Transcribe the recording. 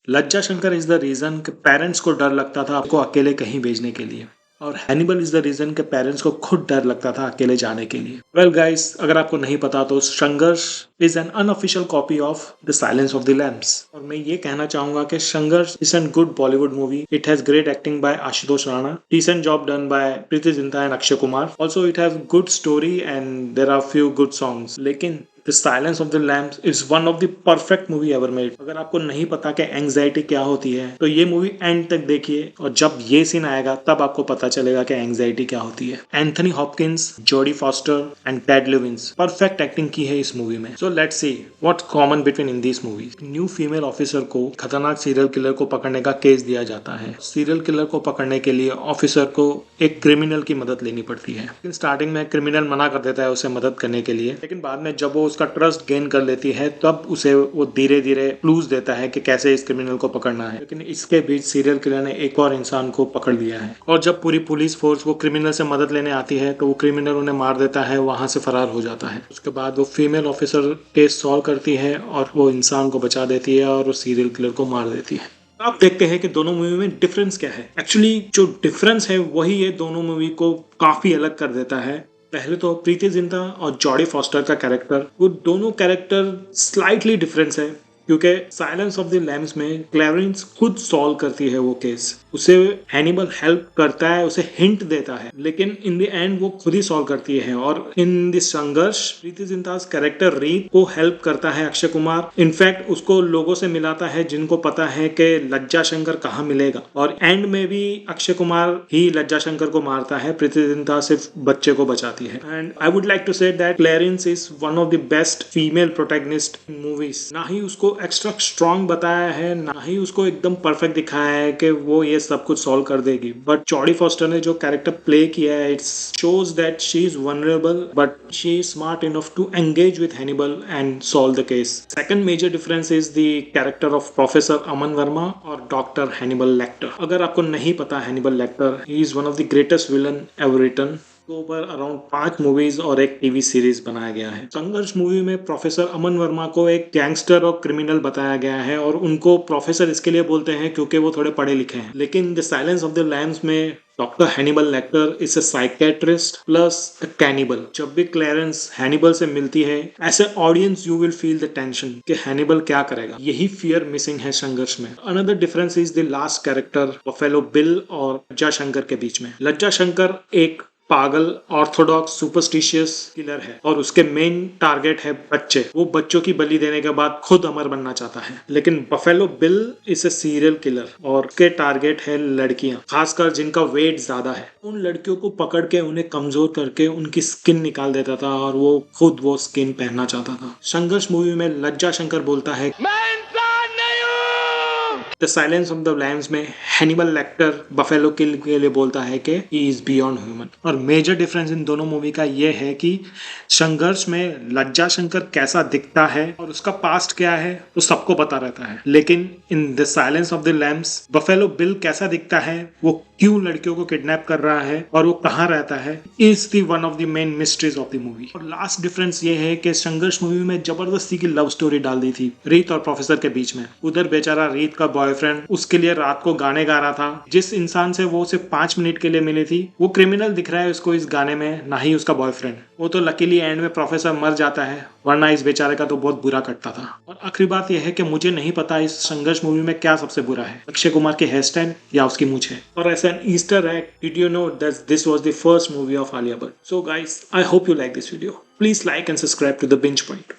लज्जा Shankar is the reason कि parents को डर लगता था आपको अकेले कहीं भेजने के लिए, और हैनिबल इज द रीजन के पेरेंट्स को खुद डर लगता था अकेले जाने के लिए। वेल गाइस, अगर आपको नहीं पता तो Sangharsh is an unofficial copy of the silence of the lambs. और मैं ये कहना चाहूंगा कि Sangharsh is an good Bollywood movie. It has great acting by Ashutosh Rana, decent job done by Preity Zinta and Akshay Kumar. Also it has good story and there are few good songs. लेकिन the silence of the lambs is one of the perfect movie ever made. अगर आपको नहीं पता कि anxiety क्या होती है तो ये मूवी एंड तक देखिए, और जब ये सीन आएगा तब आपको पता चलेगा कि एंग्जाइटी क्या होती है। Anthony Hopkins, Jodie Foster and Ted Levine's perfect acting की है इस मूवी में। So let's see what's common between in this movie. New female officer को खतरनाक सीरियल किलर को पकड़ने का केस दिया जाता है। सीरियल किलर को पकड़ने के लिए ऑफिसर को एक क्रिमिनल की मदद लेनी पड़ती है। लेकिन स्टार्टिंग में क्रिमिनल मना कर देता है उसे मदद करने के लिए, लेकिन बाद में जब वो उसका ट्रस्ट गेन कर लेती है तब उसे वो धीरे धीरे क्लूज देता है कि कैसे इस क्रिमिनल को पकड़ना है। लेकिन इसके बीच सीरियल किलर ने एक और इंसान को पकड़ लिया है, और जब पूरी पुलिस फोर्स वो क्रिमिनल से मदद लेने आती है तो वो क्रिमिनल उन्हें मार देता है, वहां से फरार हो जाता है। उसके बाद वो फीमेल ऑफिसर केस सॉल्व करती है और वो इंसान को बचा देती है और वो सीरियल किलर को मार देती है। आप देखते हैं कि दोनों मूवी में डिफरेंस क्या है। एक्चुअली जो डिफरेंस है वही ये दोनों मूवी को काफी अलग कर देता है। पहले तो प्रीति जिंटा और जॉडी फॉस्टर का कैरेक्टर, वो दोनों कैरेक्टर स्लाइटली डिफरेंस है, क्योंकि साइलेंस ऑफ द लैम्स में क्लेरेंस खुद सॉल्व करती है वो केस। उसे हैनिबल हेल्प करता है, उसे हिंट देता है, लेकिन इन द एंड वो खुद ही सॉल्व करती है। और इन द संघर्ष प्रीति जिंटा's कैरेक्टर रीत को हेल्प करता है अक्षय कुमार। इनफैक्ट उसको लोगों से मिलाता है जिनको पता है कि लज्जा शंकर कहाँ मिलेगा, और एंड में भी अक्षय कुमार ही लज्जा शंकर को मारता है, प्रीति जिंटा सिर्फ बच्चे को बचाती है। And I would like to say that Clarence is one of the best female protagonist in movies. ना ही उसको एक्स्ट्रा स्ट्रॉन्ग बताया है, ना ही उसको एकदम परफेक्ट दिखाया है कि वो ये सब कुछ सॉल्व कर देगी, बट जॉडी फॉस्टर ने जो कैरेक्टर प्ले किया है, it's shows that she is vulnerable but she is smart enough to engage with Hannibal and solve the case. Second major difference is the character of professor Aman Verma और doctor Hannibal Lecter. अगर आपको नहीं पता Hannibal Lecter, he is one of the greatest villain ever written. तो ऊपर around 5 movies और एक TV series बनाया गया है। संघर्ष मूवी में प्रोफेसर अमन वर्मा को एक गैंगस्टर और क्रिमिनल बताया गया है, और उनको प्रोफेसर इसके लिए बोलते हैं क्योंकि वो थोड़े पढ़े लिखे हैं। लेकिन the silence of the lambs में doctor Hannibal Lecter is a psychiatrist plus a cannibal. जब भी क्लेरेंस हैनिबल से मिलती है, as a audience you will feel the tension कि हैनिबल क्या करेगा। यही फियर मिसिंग है संघर्ष में। Another difference is the last character Buffalo Bill और लज्जा शंकर के बीच में। लज्जा शंकर एक पागल ऑर्थोडॉक्स सुपरस्टिशियस किलर है, और उसके मेन टारगेट है बच्चे। वो बच्चों की बलि देने के बाद खुद अमर बनना चाहता है। लेकिन buffalo bill is a serial killer, और उसके टारगेट है लड़कियां, खासकर जिनका वेट ज्यादा है। उन लड़कियों को पकड़ के उन्हें कमजोर करके उनकी स्किन निकाल देता था, और वो खुद वो स्किन पहनना चाहता था। संघर्ष मूवी में लज्जा शंकर बोलता है the silence of the lambs में हैनिबल लेक्टर बफेलो किल के लिए बोलता है कि ही इज बियॉन्ड ह्यूमन। और मेजर डिफरेंस इन दोनों मूवी का ये है कि संघर्ष में लज्जा शंकर कैसा दिखता है और उसका पास्ट क्या है वो सबको पता रहता है, लेकिन in the silence of the lambs Buffalo Bill कैसा दिखता है, वो क्यों लड़कियों को किडनैप कर रहा है और वो कहाँ रहता है, is the one of the main mysteries of the movie. और लास्ट डिफरेंस ये है कि संघर्ष मूवी में जबरदस्ती की लव स्टोरी डाल दी थी रीत और प्रोफेसर के बीच में। उधर बेचारा रीत का बॉयफ्रेंड उसके लिए रात को गाने गा रहा था। जिस इंसान से वो सिर्फ 5 मिनट के लिए मिली थी, वो क्रिमिनल दिख रहा है उसको इस गाने में, ना ही उसका बॉयफ्रेंड। वो तो लकीली एंड में प्रोफेसर मर जाता है, वरना इस बेचारे का तो बहुत बुरा कटता था। और आखिरी बात यह है कि मुझे नहीं पता इस संघर्ष मूवी में क्या सबसे बुरा है, अक्षय कुमार के हेयर स्टाइल या उसकी मूंछ है। और ऐसा an Easter egg, did you know that this was the first movie of Alia Bhatt. So guys, I hope you like this video. Please like and subscribe to The Binge Point.